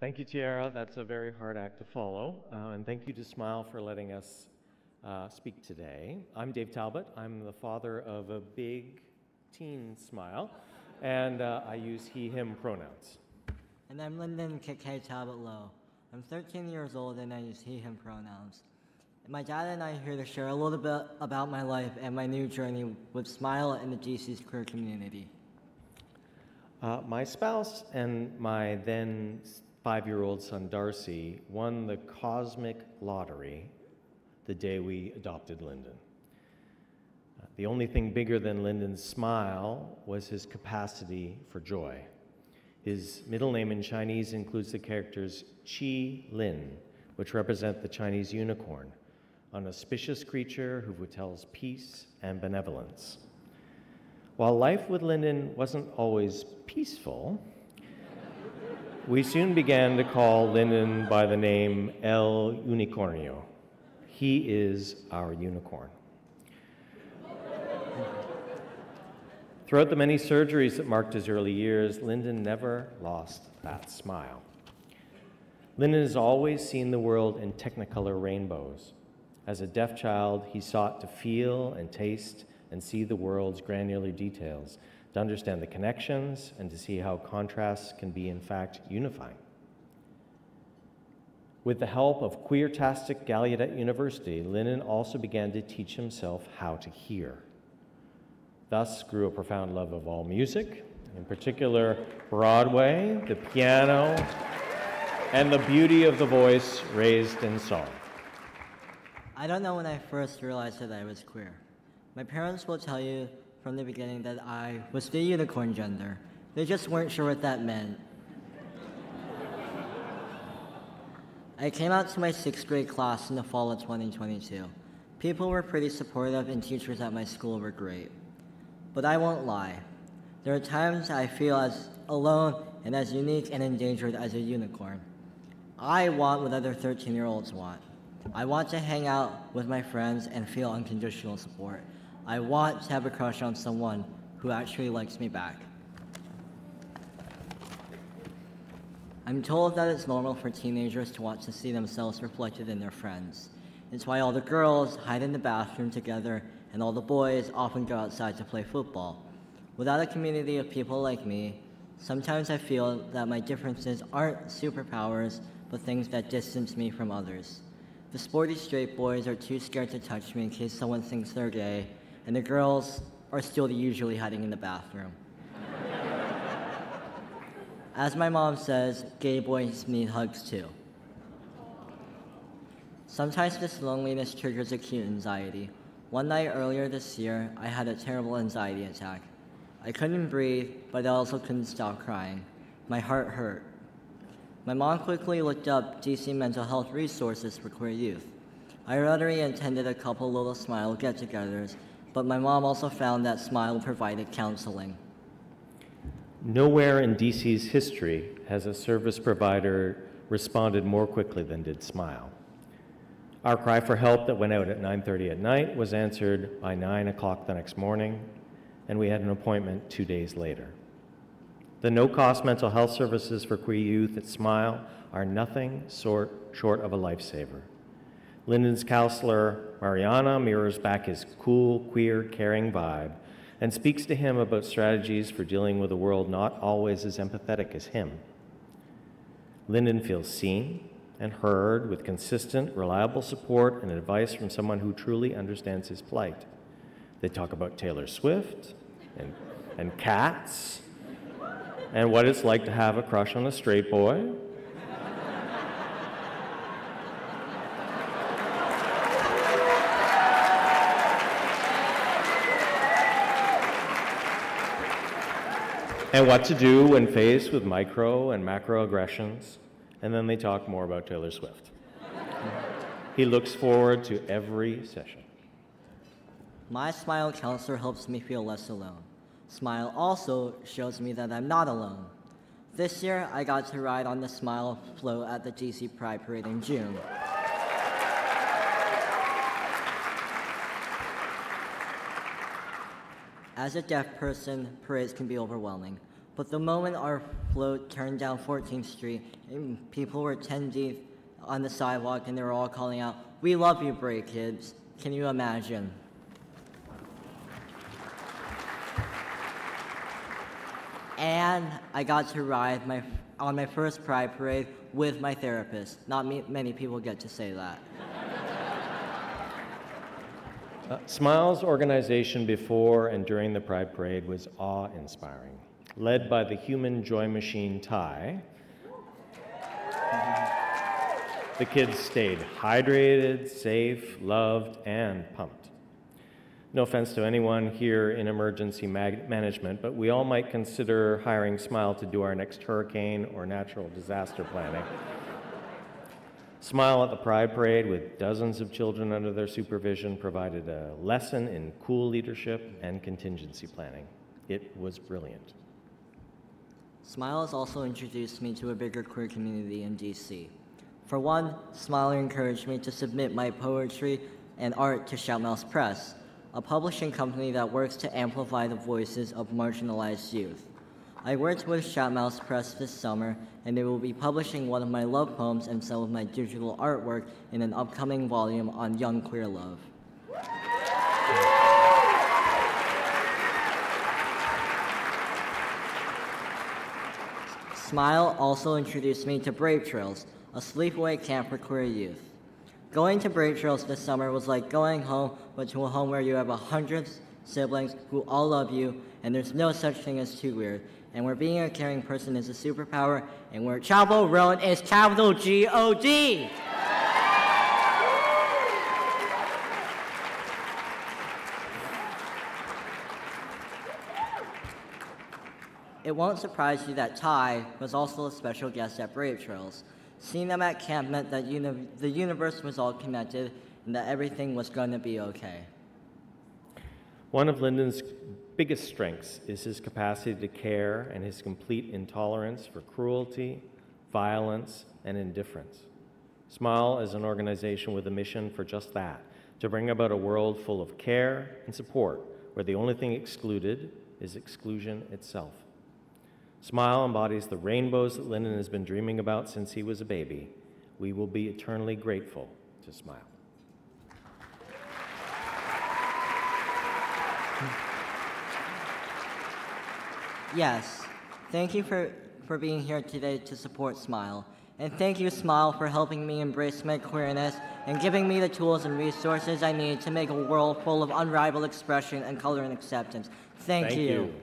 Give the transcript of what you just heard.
Thank you, Tiara. That's a very hard act to follow. And thank you to SMYAL for letting us speak today. I'm Dave Talbot. I'm the father of a big teen SMYAL, and I use he, him pronouns. And I'm Linden Talbot-Lo. I'm 13 years old and I use he, him pronouns. And my dad and I are here to share a little bit about my life and my new journey with SMYAL and the GC's queer community. My spouse and my then 5-year-old son Darcy won the cosmic lottery the day we adopted Linden. The only thing bigger than Linden's smile was his capacity for joy. His middle name in Chinese includes the characters Qi Lin, which represent the Chinese unicorn, an auspicious creature who foretells peace and benevolence. While life with Linden wasn't always peaceful, we soon began to call Linden by the name El Unicornio. He is our unicorn. Throughout the many surgeries that marked his early years, Linden never lost that smile. Linden has always seen the world in technicolor rainbows. As a deaf child, he sought to feel and taste and see the world's granular details, to understand the connections and to see how contrasts can be, in fact, unifying. With the help of Queertastic Gallaudet University, Linden also began to teach himself how to hear. Thus grew a profound love of all music, in particular Broadway, the piano, and the beauty of the voice raised in song. I don't know when I first realized that I was queer. My parents will tell you from the beginning that I was the unicorn gender. They just weren't sure what that meant. I came out to my 6th grade class in the fall of 2022. People were pretty supportive and teachers at my school were great. But I won't lie. There are times I feel as alone and as unique and endangered as a unicorn. I want what other 13-year-olds want. I want to hang out with my friends and feel unconditional support. I want to have a crush on someone who actually likes me back. I'm told that it's normal for teenagers to want to see themselves reflected in their friends. It's why all the girls hide in the bathroom together and all the boys often go outside to play football. Without a community of people like me, sometimes I feel that my differences aren't superpowers, but things that distance me from others. The sporty straight boys are too scared to touch me in case someone thinks they're gay, and the girls are still usually hiding in the bathroom. As my mom says, gay boys need hugs too. Sometimes this loneliness triggers acute anxiety. One night earlier this year, I had a terrible anxiety attack. I couldn't breathe, but I also couldn't stop crying. My heart hurt. My mom quickly looked up DC mental health resources for queer youth. I already attended a couple little SMYAL get-togethers, but my mom also found that SMYAL provided counseling. Nowhere in DC's history has a service provider responded more quickly than did SMYAL. Our cry for help that went out at 9:30 at night was answered by 9 o'clock the next morning, and we had an appointment 2 days later. The no-cost mental health services for queer youth at SMYAL are nothing short of a lifesaver. Linden's counselor, Mariana, mirrors back his cool, queer, caring vibe and speaks to him about strategies for dealing with a world not always as empathetic as him. Linden feels seen and heard with consistent, reliable support and advice from someone who truly understands his plight. They talk about Taylor Swift and cats and what it's like to have a crush on a straight boy. And what to do when faced with micro and macroaggressions, and then they talk more about Taylor Swift. He looks forward to every session. My SMYAL counselor helps me feel less alone. SMYAL also shows me that I'm not alone. This year, I got to ride on the SMYAL float at the DC Pride Parade in June. As a deaf person, parades can be overwhelming. But the moment our float turned down 14th Street, and people were 10 deep on the sidewalk and they were all calling out, "We love you, Bray Kids." Can you imagine? And I got to ride on my first Pride Parade with my therapist. Not many people get to say that. SMYAL's organization before and during the Pride Parade was awe-inspiring. Led by the human joy machine Ty, the kids stayed hydrated, safe, loved, and pumped. No offense to anyone here in emergency management, but we all might consider hiring SMYAL to do our next hurricane or natural disaster planning. SMYAL at the Pride Parade, with dozens of children under their supervision, provided a lesson in cool leadership and contingency planning. It was brilliant. SMYAL has also introduced me to a bigger queer community in DC. For one, SMYAL encouraged me to submit my poetry and art to SMYAL Press, a publishing company that works to amplify the voices of marginalized youth. I worked with SMYAL Press this summer, and they will be publishing one of my love poems and some of my digital artwork in an upcoming volume on young queer love. SMYAL also introduced me to Brave Trails, a sleepaway camp for queer youth. Going to Brave Trails this summer was like going home, but to a home where you have 100 siblings who all love you, and there's no such thing as too weird, and where being a caring person is a superpower, and where Chapel Roan is capital G-O-D! It won't surprise you that Ty was also a special guest at Brave Trails. Seeing them at camp meant that the universe was all connected and that everything was going to be okay. One of Linden's biggest strengths is his capacity to care and his complete intolerance for cruelty, violence, and indifference. SMYAL is an organization with a mission for just that, to bring about a world full of care and support, where the only thing excluded is exclusion itself. SMYAL embodies the rainbows that Linden has been dreaming about since he was a baby. We will be eternally grateful to SMYAL. Yes, thank you for being here today to support SMYAL. And thank you, SMYAL, for helping me embrace my queerness and giving me the tools and resources I need to make a world full of unrivaled expression and color and acceptance. Thank you.